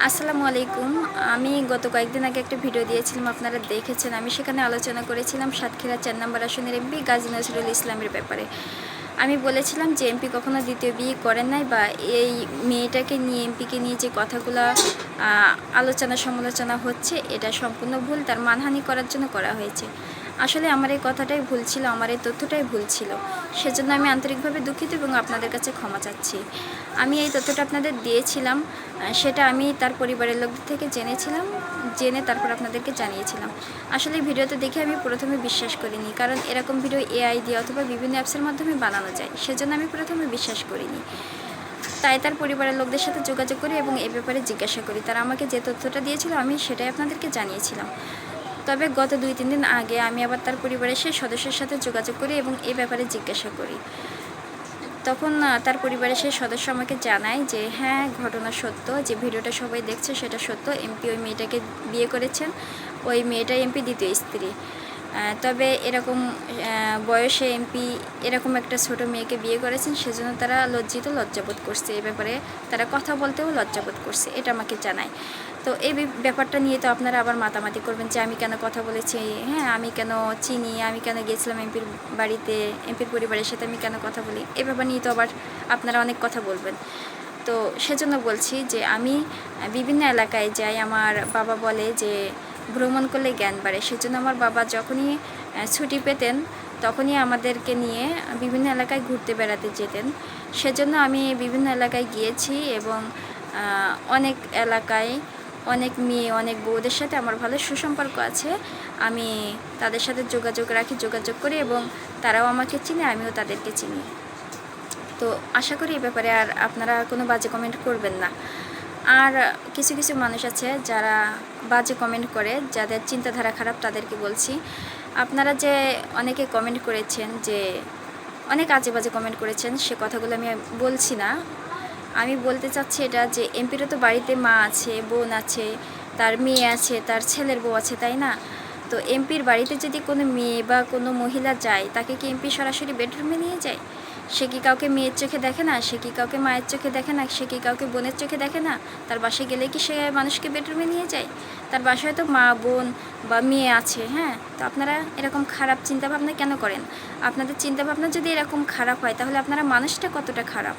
আসসালামু আলাইকুম। আমি গত কয়েকদিন আগে একটা ভিডিও দিয়েছিলাম, আপনারা দেখেছেন। আমি সেখানে আলোচনা করেছিলাম সাতক্ষীরা ৪ নম্বর আসনের এমপি গাজী নজরুল ইসলামের ব্যাপারে। আমি বলেছিলাম যে এমপি কখনো দ্বিতীয় বিয়ে করেন নাই, বা এই মেয়েটাকে নিয়ে, এমপিকে নিয়ে যে কথাগুলো আলোচনা সমালোচনা হচ্ছে, এটা সম্পূর্ণ ভুল। তার মানহানি করার জন্য করা হয়েছে। আসলে আমার এই কথাটাই ভুল ছিল, আমার এই তথ্যটাই ভুল ছিল। সেজন্য আমি আন্তরিকভাবে দুঃখিত এবং আপনাদের কাছে ক্ষমা চাচ্ছি। আমি এই তথ্যটা আপনাদের দিয়েছিলাম, সেটা আমি তার পরিবারের লোকদের থেকে জেনেছিলাম, জেনে তারপর আপনাদেরকে জানিয়েছিলাম। আসলে এই ভিডিওতে দেখে আমি প্রথমে বিশ্বাস করিনি, কারণ এরকম ভিডিও এআই দিয়ে অথবা বিভিন্ন অ্যাপসের মাধ্যমে বানানো যায়, সেজন্য আমি প্রথমে বিশ্বাস করিনি। তাই তার পরিবারের লোকদের সাথে যোগাযোগ করি এবং এ ব্যাপারে জিজ্ঞাসা করি। তারা আমাকে যে তথ্যটা দিয়েছিল আমি সেটাই আপনাদেরকে জানিয়েছিলাম। তবে গত 2-3 দিন আগে আমি আবার তার পরিবারের সেই সদস্যের সাথে যোগাযোগ করি এবং এ ব্যাপারে জিজ্ঞাসা করি। তখন তার পরিবারের সেই সদস্য আমাকে জানায় যে হ্যাঁ, ঘটনা সত্য, যে ভিডিওটা সবাই দেখছে সেটা সত্য। এমপি ওই মেয়েটাকে বিয়ে করেছেন, ওই মেয়েটাই এমপি দ্বিতীয় স্ত্রী। তবে এরকম বয়সে এমপি এরকম একটা ছোট মেয়েকে বিয়ে করেছেন, সেজন্য তারা লজ্জাবোধ করছে। এ ব্যাপারে তারা কথা বলতেও লজ্জাবোধ করছে, এটা আমাকে জানায়। তো এই ব্যাপারটা নিয়ে তো আপনারা আবার মাতামাতি করবেন যে আমি কেন কথা বলেছি, হ্যাঁ, আমি কেন চিনি, আমি কেন গিয়েছিলাম এমপির বাড়িতে, এমপির পরিবারের সাথে আমি কেন কথা বলি, এ ব্যাপার নিয়ে তো আবার আপনারা অনেক কথা বলবেন। তো সেজন্য বলছি যে আমি বিভিন্ন এলাকায় যাই। আমার বাবা বলে যে ভ্রমণ করলে জ্ঞান বাড়ে, সেজন্য আমার বাবা যখনই ছুটি পেতেন তখনই আমাদেরকে নিয়ে বিভিন্ন এলাকায় ঘুরতে বেড়াতে যেতেন। সেজন্য আমি বিভিন্ন এলাকায় গিয়েছি এবং অনেক এলাকায় অনেক মেয়ে, অনেক বউদের সাথে আমার ভালো সুসম্পর্ক আছে। আমি তাদের সাথে যোগাযোগ করি এবং তারাও আমাকে চিনে, আমিও তাদেরকে চিনি। তো আশা করি এই ব্যাপারে আর আপনারা কোনো বাজে কমেন্ট করবেন না। আর কিছু কিছু মানুষ আছে যারা বাজে কমেন্ট করে, যাদের চিন্তাধারা খারাপ, তাদেরকে বলছি, আপনারা যে অনেকে কমেন্ট করেছেন, যে অনেক আজে বাজে কমেন্ট করেছেন, সে কথাগুলো আমি বলছি না। আমি বলতে চাচ্ছি এটা, যে এমপিরও তো বাড়িতে মা আছে, বোন আছে, তার মেয়ে আছে, তার ছেলের বউ আছে, তাই না? তো এমপির বাড়িতে যদি কোনো মেয়ে বা কোনো মহিলা যায়, তাকে কি এমপি সরাসরি বেডরুমে নিয়ে যায়? সে কি কাউকে মেয়ের চোখে দেখে না? সে কি কাউকে মায়ের চোখে দেখে না? সে কি কাউকে বোনের চোখে দেখে না? তার বাসায় গেলে কি সে মানুষকে বেডরুমে নিয়ে যায়? তার বাসায় তো মা, বোন বা মেয়ে আছে। হ্যাঁ, তো আপনারা এরকম খারাপ চিন্তাভাবনা কেন করেন? আপনাদের চিন্তাভাবনা যদি এরকম খারাপ হয়, তাহলে আপনারা মানুষটা কতটা খারাপ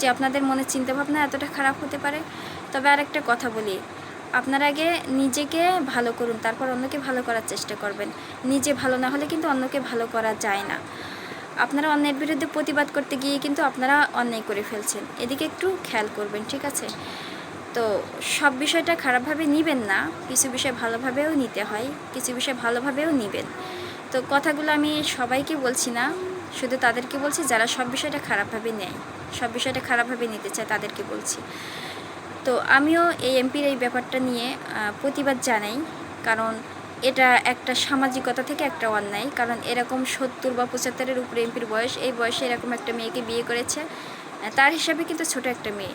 যে আপনাদের মনের চিন্তাভাবনা এতটা খারাপ হতে পারে? তবে আর একটা কথা বলি, আপনারা আগে নিজেকে ভালো করুন, তারপর অন্যকে ভালো করার চেষ্টা করবেন। নিজে ভালো না হলে কিন্তু অন্যকে ভালো করা যায় না। আপনারা অন্যায়ের বিরুদ্ধে প্রতিবাদ করতে গিয়ে কিন্তু আপনারা অন্যায় করে ফেলছেন, এদিকে একটু খেয়াল করবেন, ঠিক আছে? তো সব বিষয়টা খারাপভাবে নিবেন না, কিছু বিষয় ভালোভাবেও নিতে হয়, কিছু বিষয় ভালোভাবেও নিবেন। তো কথাগুলো আমি সবাইকে বলছি না, শুধু তাদেরকে বলছি যারা সব বিষয়টা খারাপভাবে নেয়, সব বিষয়টা খারাপভাবে নিতে চায়, তাদেরকে বলছি। তো আমিও এই এমপির এই ব্যাপারটা নিয়ে প্রতিবাদ জানাই, কারণ এটা একটা সামাজিকতা থেকে একটা অন্যায়। কারণ এরকম 70 বা 75-এর উপরে এমপির বয়স, এই বয়সে এরকম একটা মেয়েকে বিয়ে করেছে, তার হিসাবে কিন্তু ছোট একটা মেয়ে,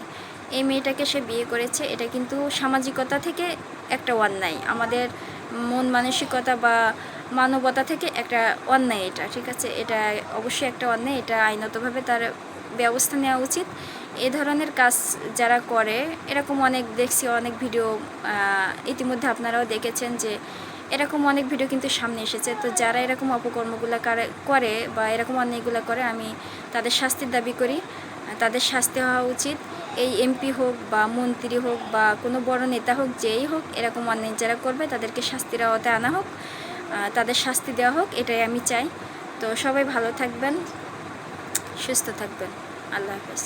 এই মেয়েটাকে সে বিয়ে করেছে, এটা কিন্তু সামাজিকতা থেকে একটা অন্যায়, আমাদের মন মানসিকতা বা মানবতা থেকে একটা অন্যায় এটা, ঠিক আছে? এটা অবশ্যই একটা অন্যায়, এটা আইনতভাবে তার ব্যবস্থা নেওয়া উচিত। এ ধরনের কাজ যারা করে, এরকম অনেক দেখছি, অনেক ভিডিও ইতিমধ্যে আপনারাও দেখেছেন যে এরকম অনেক ভিডিও কিন্তু সামনে এসেছে। তো যারা এরকম অপকর্মগুলো করে বা এরকম অন্যায়গুলো করে, আমি তাদের শাস্তির দাবি করি, তাদের শাস্তি হওয়া উচিত। এই এমপি হোক বা মন্ত্রী হোক বা কোনো বড় নেতা হোক, যেই হোক, এরকম অন্যায় যারা করবে তাদেরকে শাস্তির আওতায় আনা হোক, তাদের শাস্তি দেওয়া হোক, এটাই আমি চাই। তো সবাই ভালো থাকবেন, সুস্থ থাকবেন। আল্লাহ হাফেজ।